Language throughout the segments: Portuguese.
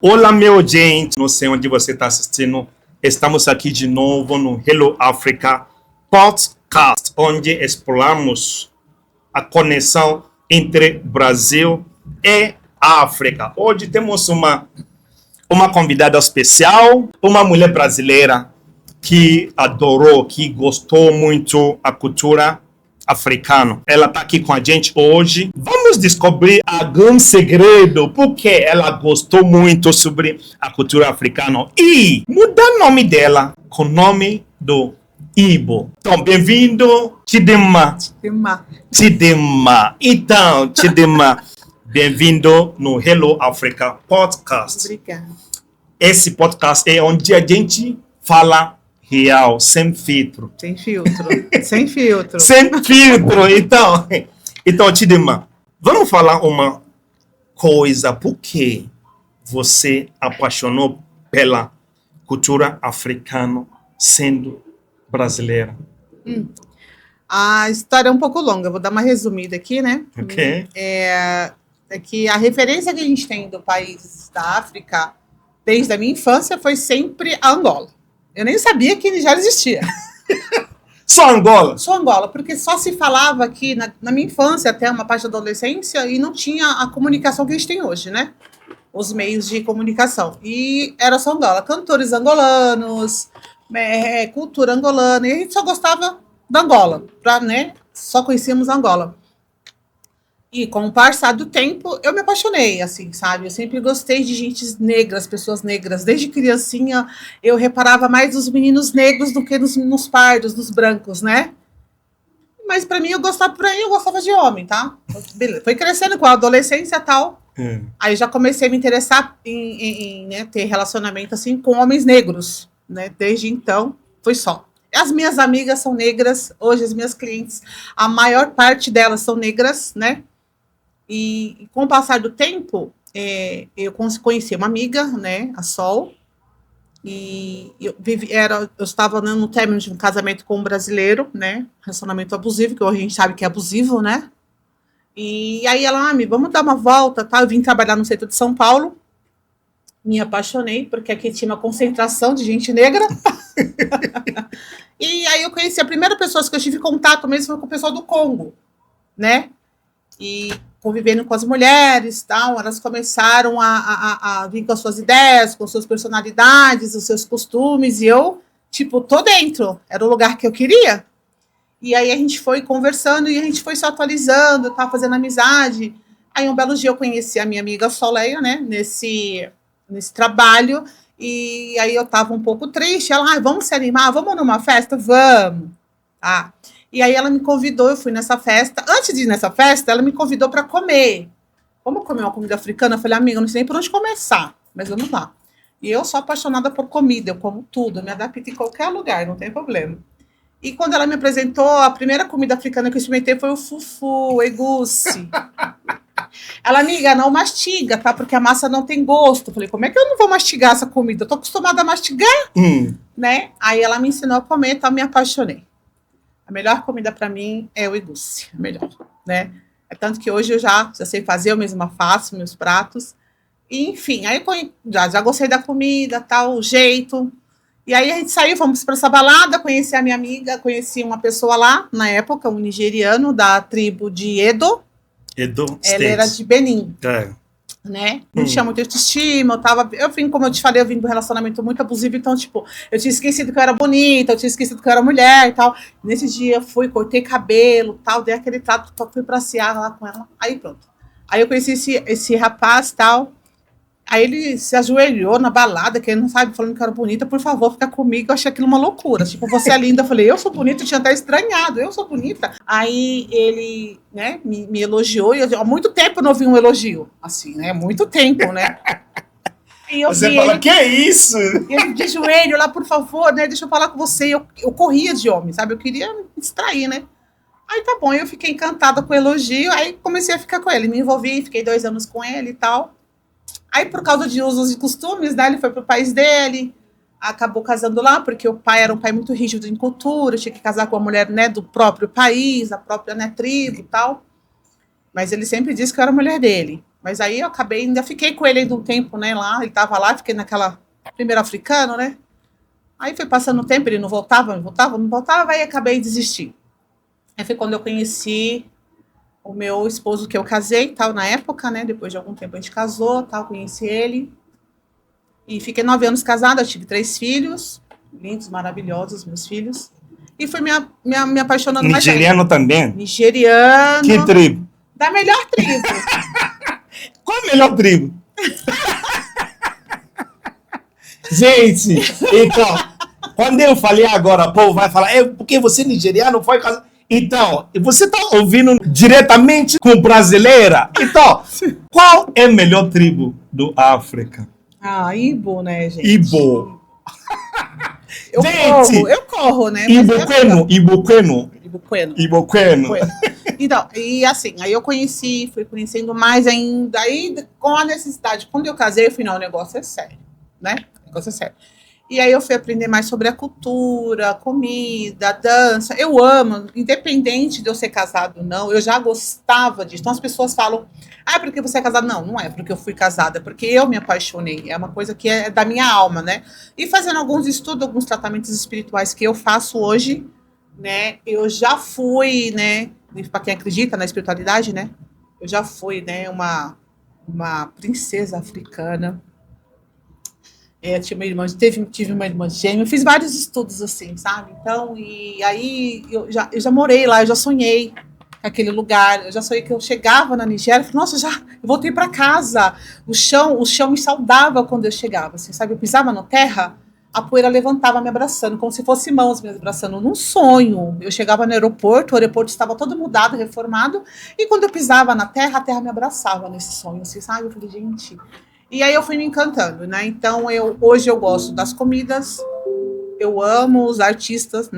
Olá, meu gente, não sei onde você está assistindo. Estamos aqui de novo no Hello Africa Podcast, onde exploramos a conexão entre Brasil e África. Hoje temos uma convidada especial, uma mulher brasileira que adorou, que gostou muito da cultura africana. Ela está aqui com a gente hoje. Vamos descobrir algum segredo, porque ela gostou muito sobre a cultura africana e mudar o nome dela com o nome do Ibo. Então, bem-vindo, Chidinma. Então, Chidinma, bem-vindo no Hello Africa Podcast. Obrigada. Esse podcast é onde a gente fala real, sem filtro. Sem filtro. Sem filtro. Sem filtro. Então, Chidinma, vamos falar uma coisa. Por que você apaixonou pela cultura africana sendo brasileira? A história é um pouco longa, vou dar uma resumida aqui, né? Ok. É que a referência que a gente tem do país da África, desde a minha infância, foi sempre a Angola. Eu nem sabia que ele já existia. Só Angola? Só Angola, porque só se falava aqui, na minha infância, até uma parte da adolescência, e não tinha a comunicação que a gente tem hoje, né? Os meios de comunicação. E era só Angola. Cantores angolanos, cultura angolana, e a gente só gostava da Angola, né? Só conhecíamos Angola. E com o passar do tempo, eu me apaixonei, assim, sabe? Eu sempre gostei de gente negras, pessoas negras. Desde criancinha, eu reparava mais nos meninos negros do que nos pardos, nos brancos, né? Mas para mim, eu gostava de homem, tá? Beleza. Foi crescendo com a adolescência e tal. Aí já comecei a me interessar em né, ter relacionamento, assim, com homens negros, né? Desde então, foi só. As minhas amigas são negras, hoje as minhas clientes, a maior parte delas são negras, né? E com o passar do tempo, eu conheci uma amiga, né, a Sol, e eu estava no término de um casamento com um brasileiro, né, relacionamento abusivo, que hoje a gente sabe que é abusivo, né? E aí ela, vamos dar uma volta, tá? Eu vim trabalhar no centro de São Paulo, me apaixonei, porque aqui tinha uma concentração de gente negra. E aí eu conheci a primeira pessoa que eu tive contato mesmo foi com o pessoal do Congo, né? E convivendo com as mulheres, tal, elas começaram a vir com as suas ideias, com suas personalidades, os seus costumes, e eu, tô dentro, era o lugar que eu queria. E aí a gente foi conversando e a gente foi se atualizando, tá, fazendo amizade. Aí um belo dia eu conheci a minha amiga Soleia, né, nesse trabalho, e aí eu tava um pouco triste, ela, vamos se animar, vamos numa festa? Vamos! E aí ela me convidou, eu fui nessa festa. Antes de ir nessa festa, ela me convidou para comer. Vamos comer uma comida africana? Eu falei, amiga, eu não sei nem por onde começar, mas vamos lá. E eu sou apaixonada por comida, eu como tudo, eu me adapto em qualquer lugar, não tem problema. E quando ela me apresentou, a primeira comida africana que eu experimentei foi o fufu, o egusi. Ela, amiga, não mastiga, tá? Porque a massa não tem gosto. Eu falei, como é que eu não vou mastigar essa comida? Eu tô acostumada a mastigar, né? Aí ela me ensinou a comer, então eu me apaixonei. A melhor comida para mim é o egusi, a melhor, né? É tanto que hoje eu já sei fazer, eu mesma faço meus pratos. E, enfim, aí eu já gostei da comida, tal, o jeito. E aí a gente saiu, fomos para essa balada, conheci a minha amiga, conheci uma pessoa lá, na época, um nigeriano da tribo de Edo. Ela era de Benin. Né? Não tinha muita autoestima, eu vim, como eu te falei, eu vim de um relacionamento muito abusivo, então, eu tinha esquecido que eu era bonita, eu tinha esquecido que eu era mulher e tal. Nesse dia eu fui, cortei cabelo, tal, dei aquele trato, fui passear lá com ela, aí pronto. Aí eu conheci esse rapaz, tal, aí ele se ajoelhou na balada, que ele não sabe, falando que eu era bonita, por favor, fica comigo, eu achei aquilo uma loucura, você é linda, eu falei, eu sou bonita, eu tinha até estranhado, eu sou bonita. Aí ele, né, me elogiou, e há muito tempo eu não ouvi um elogio, assim, né, muito tempo, né. E você fala, que é isso? Ele de joelho lá, por favor, né, deixa eu falar com você, eu corria de homem, sabe, eu queria me distrair, né. Aí tá bom, eu fiquei encantada com o elogio, aí comecei a ficar com ele, me envolvi, fiquei 2 anos com ele e tal. Aí, por causa de usos e costumes, né, ele foi para o país dele, acabou casando lá, porque o pai era um pai muito rígido em cultura, tinha que casar com a mulher, né, do próprio país, da própria, né, tribo e tal. Mas ele sempre disse que eu era a mulher dele. Mas aí eu acabei, ainda fiquei com ele ainda um tempo, né, lá, ele tava lá, fiquei naquela primeiro africano, né? Aí foi passando o tempo, ele não voltava, não voltava, aí acabei desistindo. Aí foi quando eu conheci o meu esposo, que eu casei, tal, na época, né? Depois de algum tempo a gente casou, tal, conheci ele. E fiquei 9 anos casada, tive 3 filhos, lindos, maravilhosos, meus filhos. E fui me apaixonando mais ainda. Nigeriano também? Nigeriano. Que tribo? Da melhor tribo. Qual a melhor tribo? Gente, então, quando eu falei agora, o povo vai falar, porque você nigeriano foi casado. Então, você está ouvindo diretamente com brasileira. Então, qual é a melhor tribo do África? Ibo, né, gente? Ibo. Eu corro, né? Iboqueno. Então, e assim, aí eu fui conhecendo mais ainda, aí com a necessidade. Quando eu casei, eu falei, não, o negócio é sério, né? O negócio é sério. E aí eu fui aprender mais sobre a cultura, a comida, a dança. Eu amo, independente de eu ser casado ou não, eu já gostava disso. Então as pessoas falam, porque você é casado? Não, não é porque eu fui casada, é porque eu me apaixonei. É uma coisa que é da minha alma, né? E fazendo alguns estudos, alguns tratamentos espirituais que eu faço hoje, né? Eu já fui, né? Para quem acredita na espiritualidade, né? Eu já fui, né? Uma princesa africana. Tive uma irmã gêmea, eu fiz vários estudos assim, sabe? Então, e aí eu já morei lá, eu já sonhei com aquele lugar, eu já sonhei que eu chegava na Nigéria, falei, nossa, eu voltei para casa. O chão me saudava quando eu chegava, assim, sabe? Eu pisava na terra, a poeira levantava me abraçando, como se fosse mãos me abraçando, num sonho. Eu chegava no aeroporto, o aeroporto estava todo mudado, reformado, e quando eu pisava na terra, a terra me abraçava nesse sonho, assim, sabe? Eu falei, gente... E aí eu fui me encantando, né? Então, hoje eu gosto das comidas, eu amo os artistas,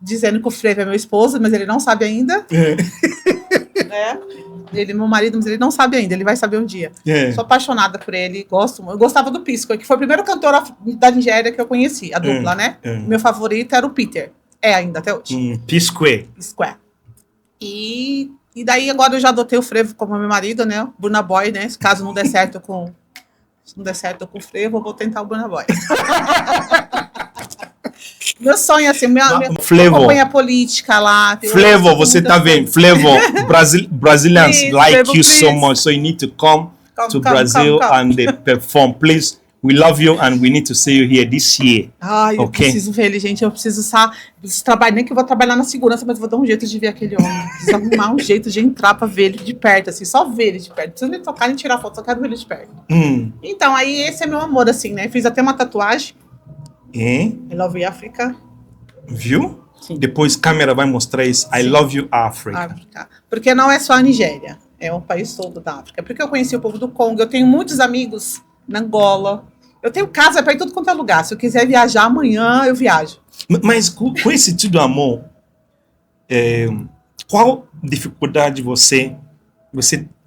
dizendo que o Frevo é meu esposo, mas ele não sabe ainda. Né? Ele é meu marido, mas ele não sabe ainda, ele vai saber um dia. Sou apaixonada por ele, eu gostava do Pisco, que foi o primeiro cantor da Nigéria que eu conheci, a dupla, né? Meu favorito era o Peter, ainda até hoje. Pisque. E daí agora eu já adotei o Frevo como meu marido, né? Burna Boy, né? Se caso não der certo com o Frevo, eu vou tentar o Burna Boy. Meu sonho, assim, minha campanha política lá. Flavor, você tá vendo? Flavor, Brazilians please, like Flavor, you please. so much, so you need to come to Brazil and perform. Please, we love you and we need to see you here this year. Eu preciso ver ele, gente. Eu preciso trabalhar, nem que eu vou trabalhar na segurança, mas vou dar um jeito de ver aquele homem. Preciso arrumar um jeito de entrar pra ver ele de perto, assim, só ver ele de perto. Não preciso nem tocar nem tirar foto, só quero ver ele de perto. Então, aí esse é meu amor, assim, né? Fiz até uma tatuagem. I Love You Africa. Viu? Sim. Depois a câmera vai mostrar isso. I Love You Africa. Porque não é só a Nigéria, é o país todo da África. Porque eu conheci o povo do Congo, eu tenho muitos amigos na Angola. Eu tenho casa para ir tudo quanto é lugar. Se eu quiser viajar amanhã, eu viajo. Mas com esse tudo amor, qual dificuldade você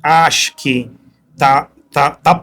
acha que tá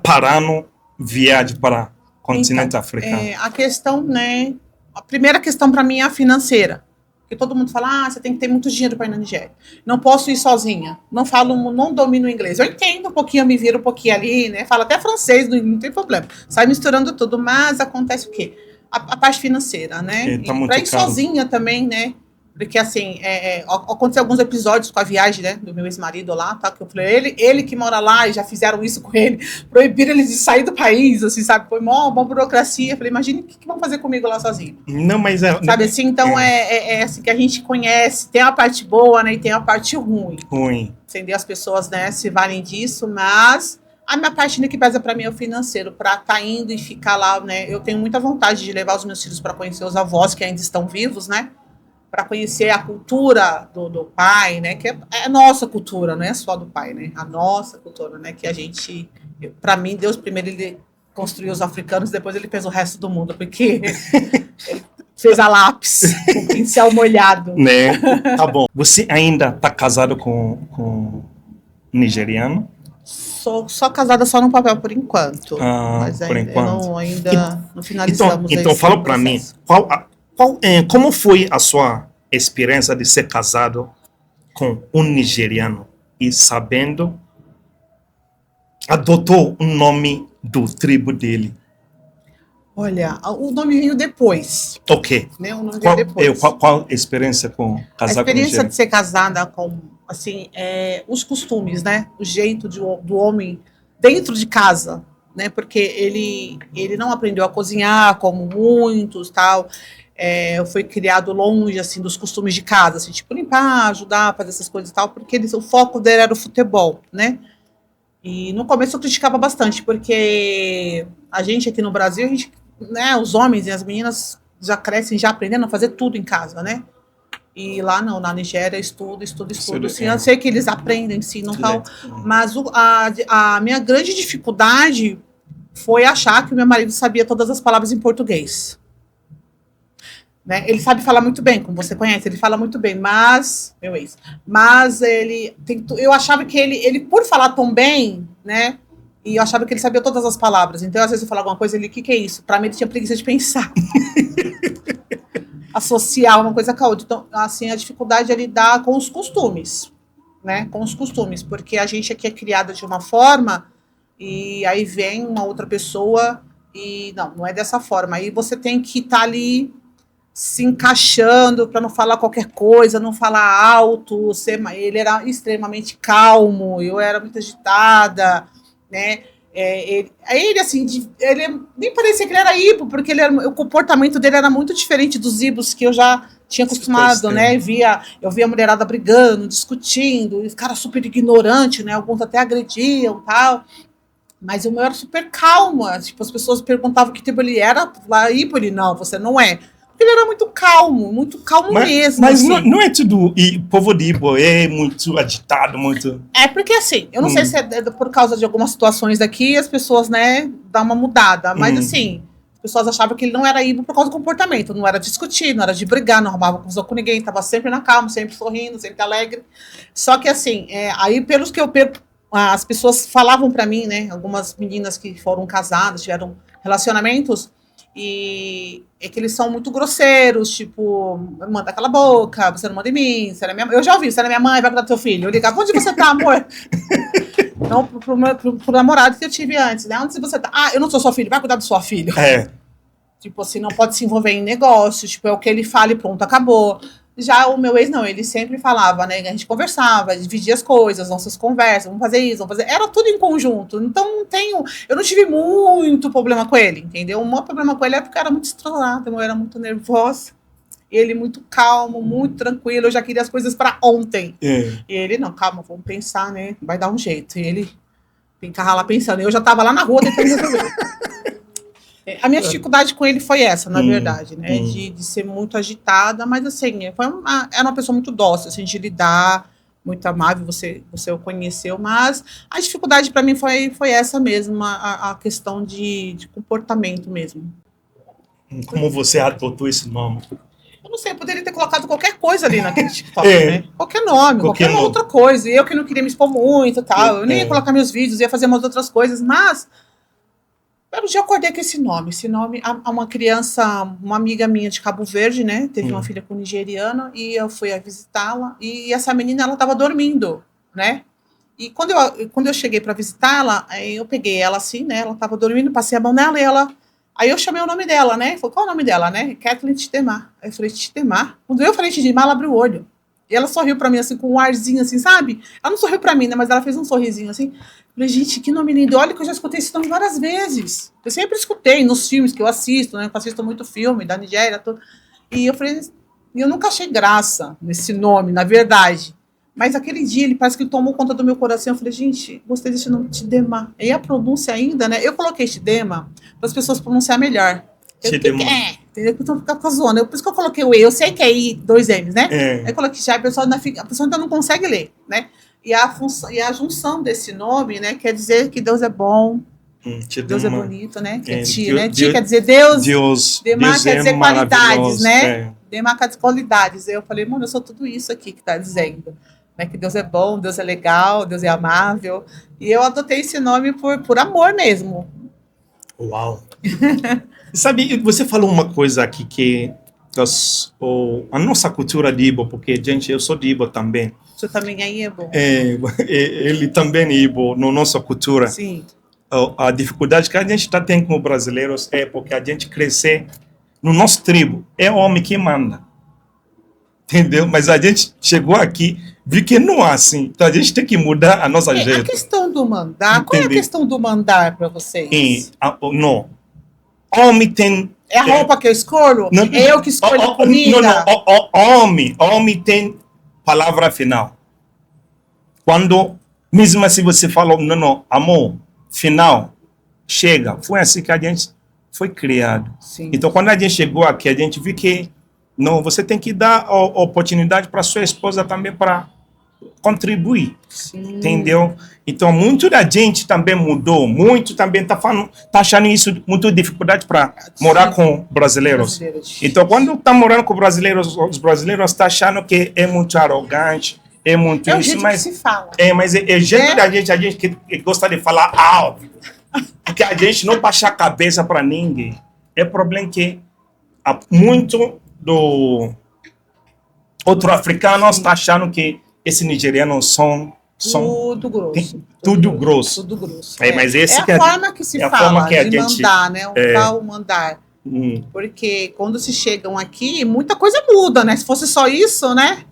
parando viagem para o continente africano? A questão, né? A primeira questão para mim é a financeira. Porque todo mundo fala, você tem que ter muito dinheiro para ir na Nigéria. Não posso ir sozinha. Não domino o inglês. Eu entendo um pouquinho, eu me viro um pouquinho ali, né? Falo até francês, não tem problema. Sai misturando tudo, mas acontece o quê? A parte financeira, né? Para ir sozinha também, né? Porque, assim, aconteceu alguns episódios com a viagem, né, do meu ex-marido lá, tá? Que eu falei, ele que mora lá, e já fizeram isso com ele, proibiram ele de sair do país, assim, sabe? Foi uma burocracia. Eu falei, imagina o que vão fazer comigo lá sozinho. Não, mas sabe assim, então é assim que a gente conhece, tem a parte boa, né, e tem a parte ruim. Entendeu? As pessoas, né, se valem disso, mas a minha parte que pesa para mim é o financeiro, para estar indo e ficar lá, né? Eu tenho muita vontade de levar os meus filhos para conhecer os avós que ainda estão vivos, né? Para conhecer a cultura do pai, né? Que é a nossa cultura, não é só do pai, né? A nossa cultura, né? Que a gente, para mim, Deus primeiro ele construiu os africanos, depois ele fez o resto do mundo, porque ele fez a lápis, com o pincel molhado. Né? Tá bom. Você ainda tá casado com nigeriano? Sou só casada só no papel por enquanto. Mas por enquanto. Não finalizamos. Então fala para mim, como foi a sua experiência de ser casado com um nigeriano e sabendo adotou o nome do tribo dele? Olha, o nome veio depois, Ok. né? O nome veio depois. Qual a experiência com A casar com experiência Nigéria? de ser casada com, assim, os costumes, né? O jeito do homem dentro de casa, né? Porque ele não aprendeu a cozinhar como muitos, tal. Foi criado longe, assim, dos costumes de casa, assim, tipo limpar, ajudar, fazer essas coisas e tal, porque o foco dele era o futebol, né? E no começo eu criticava bastante, porque a gente aqui no Brasil, né, os homens e as meninas já crescem já aprendendo a fazer tudo em casa, né? E lá não, na Nigéria, estudo. Sim, eu sei que eles aprendem, sim, não tal. Mas a minha grande dificuldade foi achar que o meu marido sabia todas as palavras em português. Né? Ele sabe falar muito bem, como você conhece, ele fala muito bem, meu ex, mas eu achava que ele, por falar tão bem, né? E eu achava que ele sabia todas as palavras. Então, às vezes eu falava alguma coisa, ele, o que é isso? Para mim, ele tinha preguiça de pensar. Associar uma coisa com a outra. Então, assim, a dificuldade é lidar com os costumes, né? Com os costumes, porque a gente aqui é criada de uma forma e aí vem uma outra pessoa e não é dessa forma. Aí você tem que estar ali se encaixando para não falar qualquer coisa, não falar alto. Ele era extremamente calmo, eu era muito agitada, né? Ele assim, ele nem parecia que ele era hipo, porque o comportamento dele era muito diferente dos hipos que eu já tinha acostumado, né? Eu via a mulherada brigando, discutindo, os caras super ignorantes, né? Alguns até agrediam, tal. Mas o meu era super calmo. Tipo, as pessoas perguntavam que tipo ele era, lá hipo, ele não, você não é. Porque ele era muito calmo mesmo. Mas assim. não é tudo. E o povo de Ibo é muito agitado, muito. É porque assim, eu não sei se é por causa de algumas situações daqui, as pessoas, né, dão uma mudada. Mas assim, as pessoas achavam que ele não era Ibo por causa do comportamento. Não era discutir, não era de brigar, não arrumava confusão com ninguém, tava sempre na calma, sempre sorrindo, sempre alegre. Só que assim, aí pelos que as pessoas falavam para mim, né, algumas meninas que foram casadas, tiveram relacionamentos. E é que eles são muito grosseiros, tipo, manda cala a boca, você não manda em mim, você é minha mãe. Eu já ouvi, você é minha mãe, vai cuidar do seu filho. Eu ligava, onde você tá, amor? Não, pro namorado que eu tive antes, né? Onde você tá? Ah, eu não sou sua filha, vai cuidar do sua filha. Tipo assim, não pode se envolver em negócio, tipo, é o que ele fala e pronto, acabou. Já o meu ex, não, ele sempre falava, né? A gente conversava, dividia as coisas, nossas conversas, vamos fazer isso, vamos fazer. Era tudo em conjunto. Então, eu não tive muito problema com ele, entendeu? O maior problema com ele é porque eu era muito estressada, eu era muito nervosa. Ele muito calmo, muito tranquilo, eu já queria as coisas para ontem. E ele, não, calma, vamos pensar, né? Vai dar um jeito. E ele ficava lá pensando. Eu já tava lá na rua tentando resolver. A minha dificuldade com ele foi essa, na verdade, né? De ser muito agitada, mas assim, era uma pessoa muito dócil, assim, de lidar, muito amável, você o conheceu, mas a dificuldade para mim foi essa mesmo, a questão de comportamento mesmo. Como você adotou esse nome? Eu não sei, eu poderia ter colocado qualquer coisa ali naquele TikTok, né? Qualquer nome, qualquer outra coisa. E eu que não queria me expor muito e tal, eu nem ia colocar meus vídeos, ia fazer umas outras coisas, mas um dia eu acordei com esse nome. Uma criança, uma amiga minha de Cabo Verde, né? Teve uma filha com nigeriano e eu fui a visitá-la. E essa menina, ela estava dormindo, né? E quando eu cheguei para visitá-la, eu peguei ela assim, né? Ela estava dormindo, passei a mão nela e ela... Aí eu chamei o nome dela, né? Falei, qual é o nome dela, né? Kathleen Tidemar. Aí eu falei, Tidemar? Quando eu falei Tidemar, ela abriu o olho. E ela sorriu para mim, assim, com um arzinho, assim, sabe? Ela não sorriu para mim, né? Mas ela fez um sorrisinho, assim. Falei, gente, que nome lindo. Olha que eu já escutei esse nome várias vezes. Eu sempre escutei nos filmes que eu assisto, né? Eu assisto muito filme da Nigéria, tudo. E eu falei, eu nunca achei graça nesse nome, na verdade. Mas aquele dia, ele parece que tomou conta do meu coração. Eu falei, gente, gostei desse nome, Tidema. E a pronúncia ainda, né? Eu coloquei Tidema para as pessoas pronunciar melhor. Entendeu? Então fica zoando. Por isso que eu coloquei o E. Eu sei que é I, 2 M's, né? Aí eu coloquei já, a pessoa ainda não consegue ler, né? E a junção desse nome, né? Quer dizer que Deus é bom. Deus é bonito, né? Que é Ti, né? Ti quer dizer Deus. Demar quer dizer qualidades, né? Demar quer dizer qualidades. Eu falei, mano, eu sou tudo isso aqui que tá dizendo. Né, que Deus é bom, Deus é legal, Deus é amável. E eu adotei esse nome por amor mesmo. Uau! Sabe, você falou uma coisa aqui que a nossa cultura de Ibo, porque, gente, eu sou de Ibo também. Você também é Ibo? Ele também é Ibo, na nossa cultura. Sim. A dificuldade que a gente tem como brasileiros é porque a gente cresce no nosso tribo. É o homem que manda. Entendeu? Mas a gente chegou aqui, viu que não é assim. Então a gente tem que mudar a nossa jeito. A questão do mandar, qual é a questão do mandar para vocês? Não. Homem tem... É a roupa que eu escolho? Não, é eu que escolho a comida? Homem tem palavra final. Quando, mesmo assim você fala, não, amor, final, chega. Foi assim que a gente foi criado. Sim. Então, quando a gente chegou aqui, a gente viu que não, você tem que dar a oportunidade para sua esposa também para contribuir. Sim. Entendeu? Então, muito da gente também mudou. Muito também está achando isso muito dificuldade para morar com brasileiros. Então, quando está morando com brasileiros, os brasileiros estão achando que é muito arrogante, é muito isso. É o jeito que se fala. Mas é jeito da gente, a gente que gosta de falar alto. Porque a gente não baixa a cabeça para ninguém. É problema que muito do outro africano está achando que esses nigerianos são tudo grosso. Tudo grosso. Tudo grosso. Mas esse a forma que se fala de mandar, né? O tal mandar. Porque quando se chegam aqui, muita coisa muda, né? Se fosse só isso, né?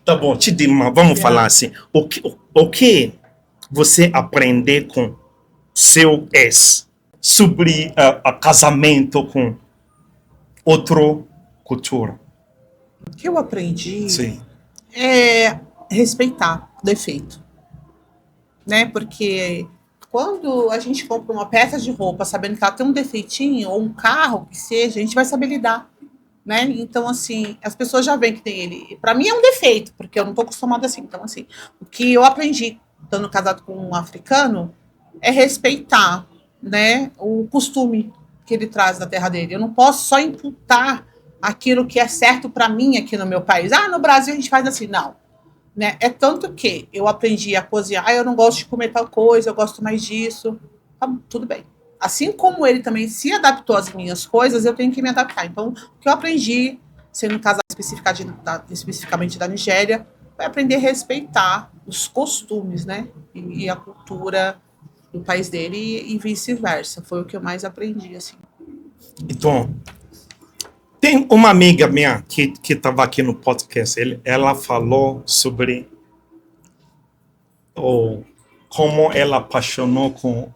Tá bom, Chidinma, vamos falar assim. O que você aprender com seu ex sobre casamento com outra cultura? O que eu aprendi Sim. É respeitar o defeito, né? Porque quando a gente compra uma peça de roupa sabendo que ela tem um defeitinho, ou um carro, que seja, a gente vai saber lidar, né? Então, assim, as pessoas já veem que tem ele. Para mim é um defeito, porque eu não tô acostumada assim. Então, assim, o que eu aprendi, estando casado com um africano, é respeitar, né, o costume que ele traz da terra dele. Eu não posso só imputar aquilo que é certo para mim aqui no meu país. No Brasil a gente faz assim, não. Né? É tanto que eu aprendi a cozinhar, eu não gosto de comer tal coisa, eu gosto mais disso. Tudo bem. Assim como ele também se adaptou às minhas coisas, eu tenho que me adaptar. Então, o que eu aprendi, sendo casado especificamente da Nigéria, foi aprender a respeitar os costumes, né? E a cultura do país dele e vice-versa. Foi o que eu mais aprendi, assim. Então, tem uma amiga minha que estava aqui no podcast, ela falou sobre como ela apaixonou com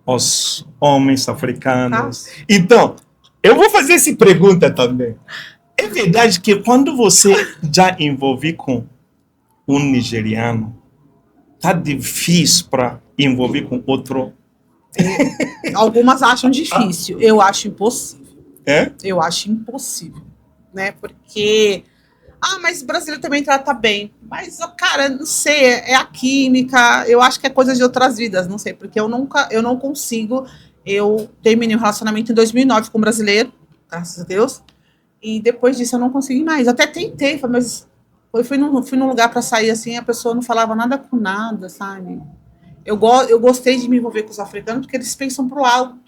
os homens africanos. Então, eu vou fazer essa pergunta também. É verdade que quando você já envolve com um nigeriano, tá difícil para envolver com outro? Algumas acham difícil, eu acho impossível. É? Eu acho impossível, né? Porque, mas o brasileiro também trata bem. Mas, cara, não sei, é a química, eu acho que é coisa de outras vidas, não sei, porque eu não consigo. Eu terminei um relacionamento em 2009 com um brasileiro, graças a Deus, e depois disso eu não consegui mais. Eu até tentei, mas fui num lugar para sair assim, a pessoa não falava nada com nada, sabe? Eu gostei de me envolver com os africanos porque eles pensam pro alto.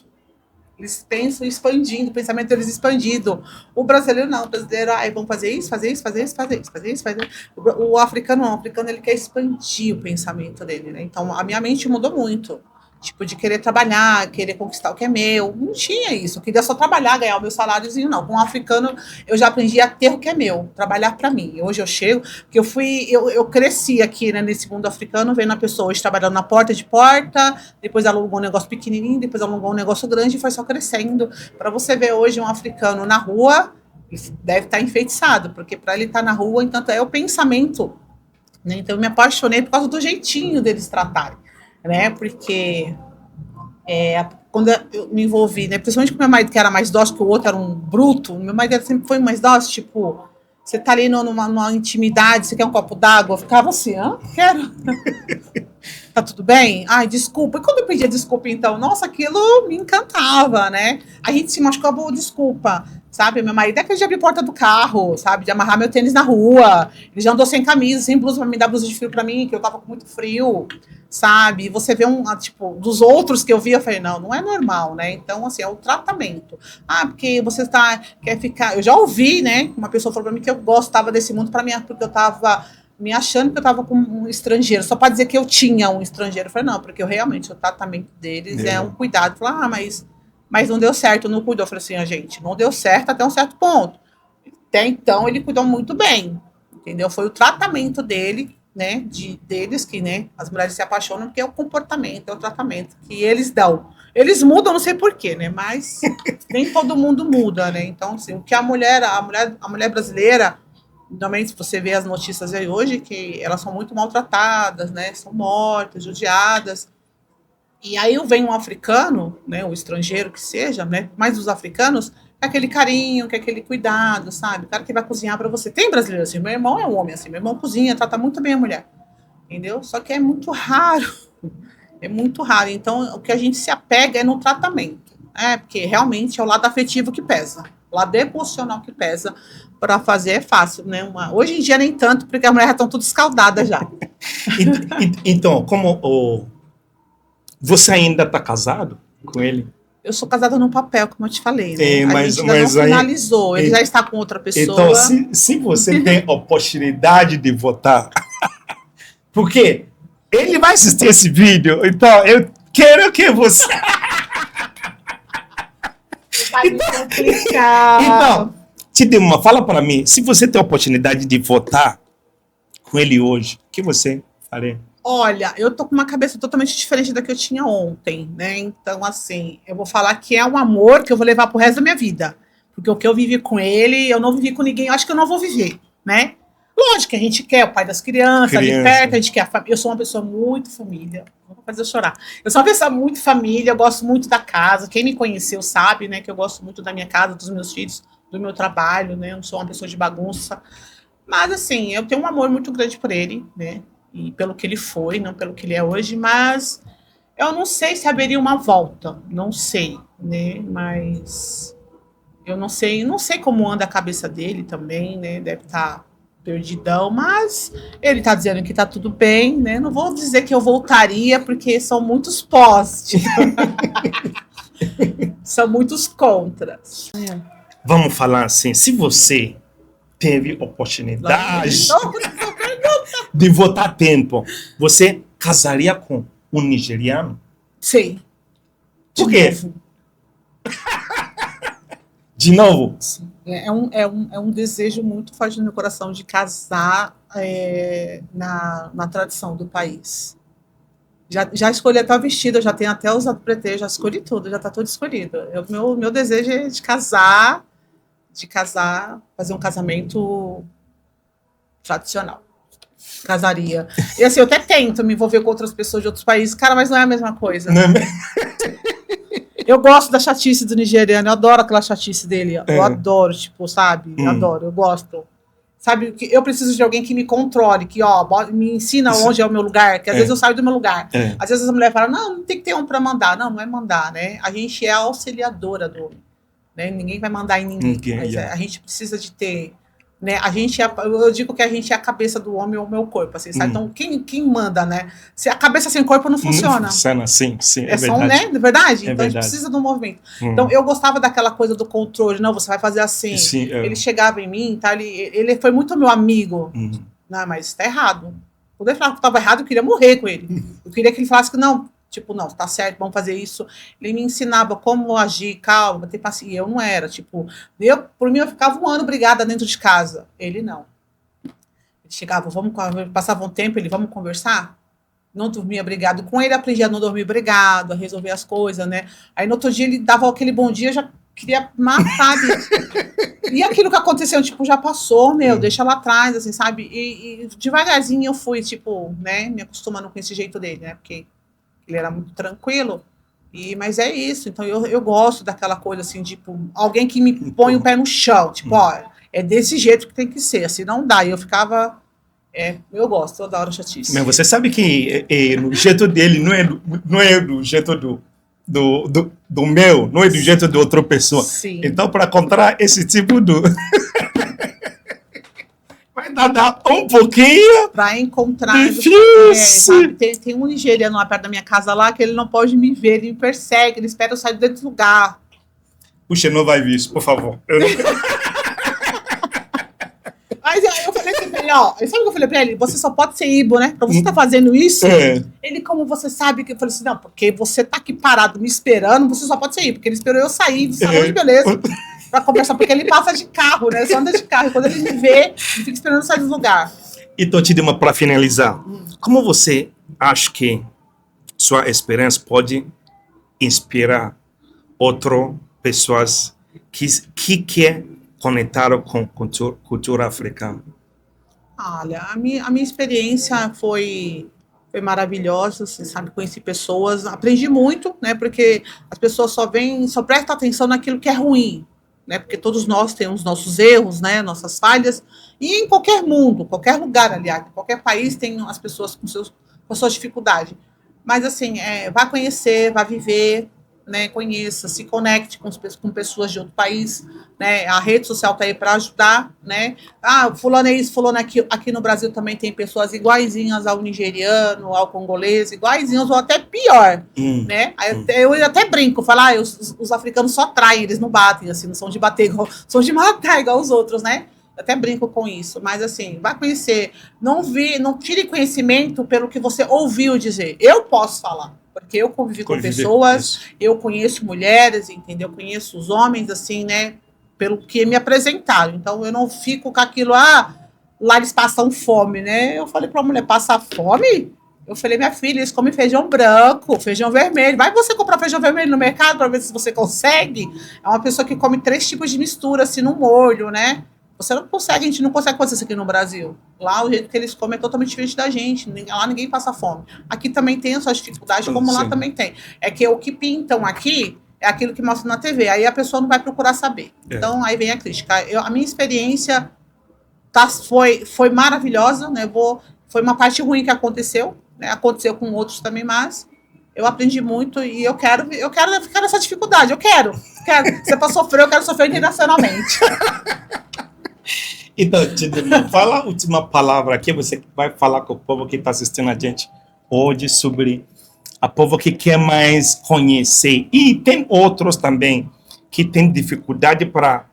Eles pensam expandindo, o pensamento deles expandido. O brasileiro não, o brasileiro, vamos fazer isso, fazer isso, fazer isso, fazer isso, fazer isso, fazer isso. O africano não, o africano ele quer expandir o pensamento dele, né? Então a minha mente mudou muito. Tipo, de querer trabalhar, querer conquistar o que é meu. Não tinha isso. Eu queria só trabalhar, ganhar o meu saláriozinho, não. Com um africano, eu já aprendi a ter o que é meu, trabalhar para mim. Hoje eu chego, porque eu cresci aqui, né, nesse mundo africano, vendo a pessoa hoje trabalhando na porta de porta, depois alugou um negócio pequenininho, depois alugou um negócio grande e foi só crescendo. Para você ver hoje um africano na rua, deve estar enfeitiçado, porque para ele estar na rua, então é o pensamento. Né? Então eu me apaixonei por causa do jeitinho deles tratarem. Né? Porque quando eu me envolvi, né? Principalmente com meu marido, que era mais dócil, que o outro era um bruto, meu marido sempre foi mais dócil, tipo, você tá ali numa intimidade, você quer um copo d'água, eu ficava assim, quero. Tá tudo bem? Desculpa. E quando eu pedia desculpa, então, nossa, aquilo me encantava, né? A gente se machucava, desculpa. sabe? Meu marido é aquele de abrir porta do carro, sabe? De amarrar meu tênis na rua. Ele já andou sem camisa, sem blusa, pra me dar blusa de frio pra mim, que eu tava com muito frio, sabe? E você vê tipo, dos outros que eu vi, eu falei, não é normal, né? Então, assim, é o tratamento. Ah, porque você quer ficar... Eu já ouvi, né? Uma pessoa falou pra mim que eu gostava desse mundo pra mim, porque eu tava me achando que eu tava com um estrangeiro, só pra dizer que eu tinha um estrangeiro. Eu falei, não, porque eu realmente, o tratamento deles é um cuidado. Eu falei, mas não deu certo, não cuidou. Eu falei assim, gente, não deu certo até um certo ponto. Até então, ele cuidou muito bem, entendeu? Foi o tratamento dele, né, deles que, né, as mulheres se apaixonam porque é o comportamento, é o tratamento que eles dão. Eles mudam, não sei porquê, né, mas nem todo mundo muda, né? Então, assim, o que a mulher brasileira, normalmente, se você vê as notícias aí hoje, que elas são muito maltratadas, né, são mortas, judiadas. E aí vem um africano, né, o estrangeiro que seja, né, mais os africanos, quer aquele carinho, quer aquele cuidado, sabe? O cara que vai cozinhar para você. Tem brasileiro assim, meu irmão é um homem assim, meu irmão cozinha, trata muito bem a mulher, entendeu? Só que é muito raro, é muito raro. Então, o que a gente se apega é no tratamento, porque realmente é o lado afetivo que pesa, o lado emocional que pesa. Para fazer é fácil, né? Hoje em dia nem tanto, porque as mulheres já estão tudo escaldadas já. Então, você ainda está casado com ele? Eu sou casada no papel, como eu te falei, né? Mas a gente ainda não finalizou, ele já está com outra pessoa. Então, se você tem oportunidade de votar, porque ele vai assistir esse vídeo, então eu quero que você... Vai me complicar. Então, fala para mim, se você tem a oportunidade de votar com ele hoje, o que você faria? Olha, eu tô com uma cabeça totalmente diferente da que eu tinha ontem, né? Então, assim, eu vou falar que é um amor que eu vou levar pro resto da minha vida. Porque o que eu vivi com ele, eu não vivi com ninguém, eu acho que eu não vou viver, né? Lógico que a gente quer o pai das crianças, ali perto, a gente quer a família. Eu sou uma pessoa muito família, não vou fazer eu chorar. Eu sou uma pessoa muito família, eu gosto muito da casa. Quem me conheceu sabe, né, que eu gosto muito da minha casa, dos meus filhos, do meu trabalho, né? Eu não sou uma pessoa de bagunça. Mas, assim, eu tenho um amor muito grande por ele, né? E pelo que ele foi, não pelo que ele é hoje, mas eu não sei se haveria uma volta, não sei, né? Mas eu não sei como anda a cabeça dele também, né? Deve estar perdidão, mas ele está dizendo que está tudo bem, né? Não vou dizer que eu voltaria, porque são muitos pós, tipo. São muitos contras. Vamos falar assim, se você teve oportunidade de votar a tempo, você casaria com um nigeriano? Sim. Por quê? De novo? É um desejo muito forte no meu coração de casar na tradição do país. Já escolhi até o vestido, já tenho até os pretê, já escolhi tudo, já está tudo escolhido. Meu desejo é de casar, fazer um casamento tradicional. Casaria. E assim, eu até tento me envolver com outras pessoas de outros países, cara, mas não é a mesma coisa. Não é... Eu gosto da chatice do nigeriano, eu adoro aquela chatice dele. Eu adoro, tipo, sabe? Adoro, eu gosto. Sabe, que eu preciso de alguém que me controle, que, me ensina onde é o meu lugar, que às vezes eu saio do meu lugar. Às vezes a mulher fala, não tem que ter um para mandar. Não é mandar, né? A gente é a auxiliadora do homem. Né? Ninguém vai mandar em ninguém. Mas a gente precisa de ter... Né? Eu digo que a gente é a cabeça do homem ou o meu corpo, assim, sabe? Então, quem manda, né? Se a cabeça sem corpo não funciona. Não funciona, sim, é só né? É verdade? Então, verdade. A gente precisa do movimento. Então, eu gostava daquela coisa do controle. Não, você vai fazer assim. Sim, Ele chegava em mim, tá? Ele foi muito meu amigo. Não, mas isso tá errado. Quando ele falava que estava errado, eu queria morrer com ele. Eu queria que ele falasse que não, tipo, não, tá certo, vamos fazer isso. Ele me ensinava como agir, calma, ter paciência. Eu não era, tipo, por mim eu ficava um ano brigada dentro de casa. Ele não. Ele chegava, passava um tempo, vamos conversar? Não dormia brigado com ele, aprendi a não dormir brigado, a resolver as coisas, né? Aí no outro dia ele dava aquele bom dia, eu já queria matar. E aquilo que aconteceu, tipo, já passou, deixa lá atrás, assim, sabe? E devagarzinho eu fui, tipo, né, me acostumando com esse jeito dele, né? Porque ele era muito tranquilo, mas é isso. Então eu gosto daquela coisa assim, tipo, alguém que me põe o pé no chão, tipo, é desse jeito que tem que ser, assim não dá. E eu ficava, eu gosto, toda hora chatice. Mas você sabe que o jeito dele não é do jeito do meu, não é do jeito de outra pessoa. Sim. Então, para encontrar esse tipo de... vai dar um pouquinho Para encontrar. difícil. Sabe, tem um nigeriano lá perto da minha casa lá que ele não pode me ver, ele me persegue, ele espera eu sair dentro do lugar. Puxa, não vai ver isso, por favor. Eu não... Mas eu falei assim pra ele, ó, sabe o que eu falei pra ele? Você só pode ser Ibo, né? Pra você estar fazendo isso, ele, como você sabe, que eu falei assim, não, porque você tá aqui parado me esperando, você só pode ser Ibo, porque ele esperou eu sair do salão de beleza pra conversar, porque ele passa de carro, né? Só anda de carro, e quando ele me vê, ele fica esperando eu sair do lugar. Então, Tidima, para finalizar, como você acha que sua experiência pode inspirar outras pessoas que querem conectar com cultura africana? Olha, a minha experiência foi maravilhosa, você sabe, conheci pessoas, aprendi muito, né, porque as pessoas só prestam atenção naquilo que é ruim, né, porque todos nós temos nossos erros, né, nossas falhas, e em qualquer mundo, qualquer lugar, aliás, qualquer país tem as pessoas com suas dificuldades, mas assim, vá conhecer, vá viver, né, conheça, se conecte com pessoas de outro país, né, a rede social está aí para ajudar, né, fulano é isso, fulano aqui no Brasil também tem pessoas iguaizinhas ao nigeriano, ao congolês, iguaizinhas ou até pior, né, eu até brinco, falar, os africanos só traem, eles não batem, assim, não são de bater igual, são de matar igual os outros, né, eu até brinco com isso, mas assim, vai conhecer, não tire conhecimento pelo que você ouviu dizer, eu posso falar, porque eu convivi com pessoas, isso. Eu conheço mulheres, entendeu? Eu conheço os homens, assim, né? Pelo que me apresentaram. Então, eu não fico com aquilo, lá eles passam fome, né? Eu falei para a mulher, passar fome? Eu falei, minha filha, eles comem feijão branco, feijão vermelho. Vai você comprar feijão vermelho no mercado para ver se você consegue? É uma pessoa que come 3 tipos de mistura, assim, no molho, né? Você não consegue, a gente não consegue fazer isso aqui no Brasil. Lá, o jeito que eles comem é totalmente diferente da gente. Lá ninguém passa fome. Aqui também tem as suas dificuldades, como lá também tem. É que o que pintam aqui é aquilo que mostra na TV. Aí a pessoa não vai procurar saber. Então, aí vem a crítica. A minha experiência foi maravilhosa, né? Foi uma parte ruim que aconteceu, né? Aconteceu com outros também, mas eu aprendi muito e eu quero ficar nessa dificuldade. Eu quero. Se é para sofrer, eu quero sofrer internacionalmente. Então, Tidima, fala a última palavra aqui, você vai falar com o povo que está assistindo a gente hoje sobre o povo que quer mais conhecer. E tem outros também que têm dificuldade para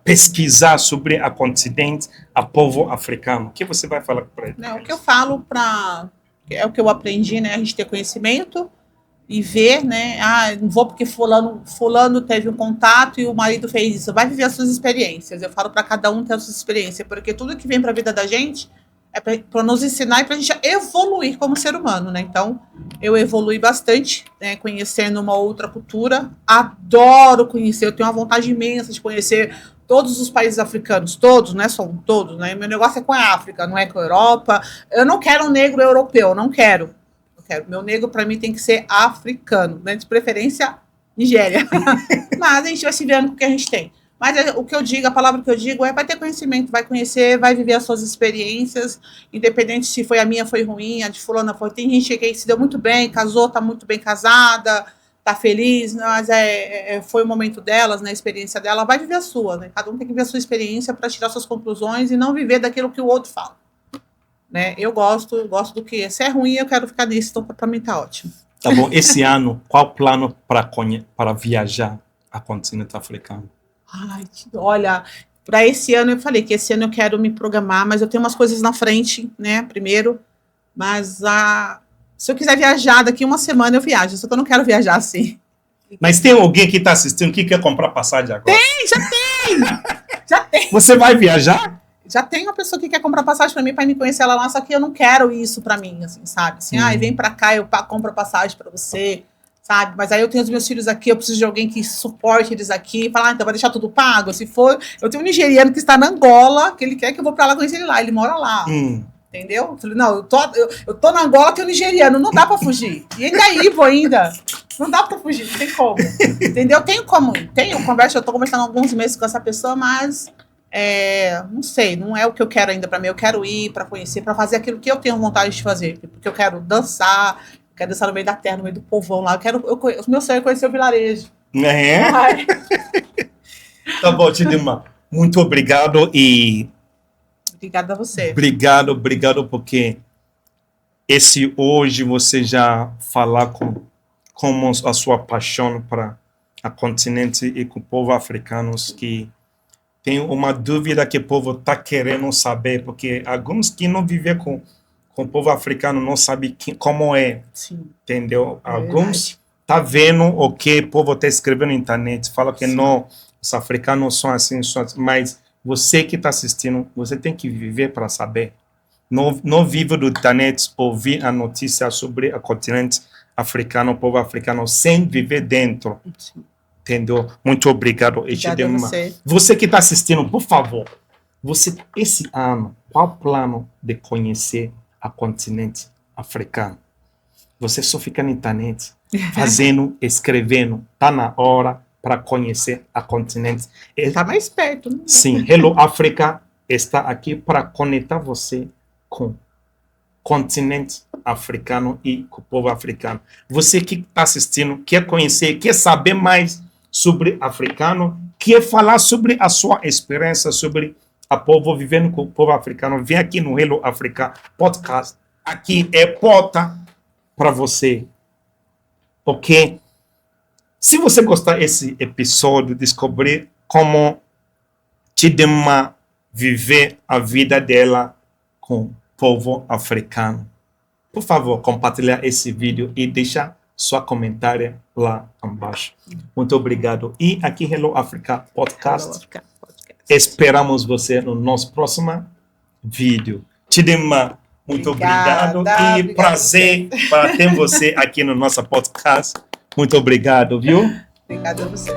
pesquisar sobre a continente, a povo africano. O que você vai falar para eles? O que eu falo é o que eu aprendi, né? A gente ter conhecimento e ver, né? Não vou porque fulano teve um contato e o marido fez isso. Vai viver as suas experiências. Eu falo para cada um ter a sua experiência, porque tudo que vem para a vida da gente é para nos ensinar e para a gente evoluir como ser humano, né? Então, eu evolui bastante, né? Conhecendo uma outra cultura. Adoro conhecer. Eu tenho uma vontade imensa de conhecer todos os países africanos, todos, né? São todos, né? Meu negócio é com a África, não é com a Europa. Eu não quero um negro europeu, não quero. Meu negro, para mim, tem que ser africano, né? De preferência, Nigéria. Mas a gente vai se vendo com o que a gente tem. Mas o que eu digo, a palavra que eu digo vai ter conhecimento, vai conhecer, vai viver as suas experiências, independente se foi a minha, foi ruim, a de fulana foi. Tem gente que se deu muito bem, casou, tá muito bem casada, tá feliz, mas foi o momento delas, né? A experiência dela, vai viver a sua, né? Cada um tem que viver a sua experiência para tirar suas conclusões e não viver daquilo que o outro fala. Né? Eu gosto do que se é ruim, eu quero ficar nisso, então para mim tá ótimo. Tá bom, esse ano, qual o plano para viajar a continente africano? Olha, para esse ano eu falei que esse ano eu quero me programar, mas eu tenho umas coisas na frente, né, primeiro, mas se eu quiser viajar daqui uma semana eu viajo, só que eu não quero viajar assim. Mas tem alguém que está assistindo que quer comprar passagem agora? Já tem. Você vai viajar? Já tem uma pessoa que quer comprar passagem para mim, para me conhecer ela lá, só que eu não quero isso para mim, assim, sabe? Assim, vem para cá, eu compro passagem para você, sabe? Mas aí eu tenho os meus filhos aqui, eu preciso de alguém que suporte eles aqui, falar, então vai deixar tudo pago? Se for, eu tenho um nigeriano que está na Angola, que ele quer que eu vou para lá conhecer ele lá, ele mora lá. Entendeu? Eu falei, não, eu tô na Angola, que é um nigeriano, não dá para fugir. E ainda é Ivo ainda. Não dá para fugir, não tem como. Entendeu? Eu tô conversando há alguns meses com essa pessoa, mas não sei, não é o que eu quero ainda para mim. Eu quero ir para conhecer, para fazer aquilo que eu tenho vontade de fazer, porque eu quero dançar, Quero dançar no meio da terra, no meio do povão lá. O meu sonho é conhecer o vilarejo. É? Ai, Tá bom, Chidinma. Muito obrigado e obrigada a você. obrigado porque esse hoje você já falar com a sua paixão para a continente e com o povo africano que tem uma dúvida que o povo está querendo saber, porque alguns que não vivem com o povo africano não sabem como é, Sim, entendeu? é Alguns tá vendo o que o povo está escrevendo na internet, fala que Sim. não, os africanos são assim, mas você que está assistindo, você tem que viver para saber. Não vive do internet ouvir a notícia sobre o continente africano, o povo africano, sem viver dentro. sim. Entendeu? Muito obrigado, Obrigada a Echidema. você. Você que está assistindo, por favor, você, esse ano, qual o plano de conhecer o continente africano? Você só fica na internet, fazendo, escrevendo. Está na hora para conhecer o continente. Tá mais perto, né? Sim, Hello Africa está aqui para conectar você com o continente africano e com o povo africano. Você que está assistindo, quer conhecer, quer saber mais sobre africano, quer falar sobre a sua experiência sobre o povo vivendo com o povo africano, vem aqui no Hello Africa Podcast. Aqui é porta para você. Ok? Se você gostar desse episódio, descobrir como Chidinma viver a vida dela com o povo africano, por favor, compartilhar esse vídeo e deixar sua comentário lá embaixo. Muito obrigado. E aqui, Hello Africa Podcast, esperamos você no nosso próximo vídeo. Chidinma, muito obrigado. E prazer para ter você aqui no nosso podcast. Muito obrigado, viu? Obrigada a você.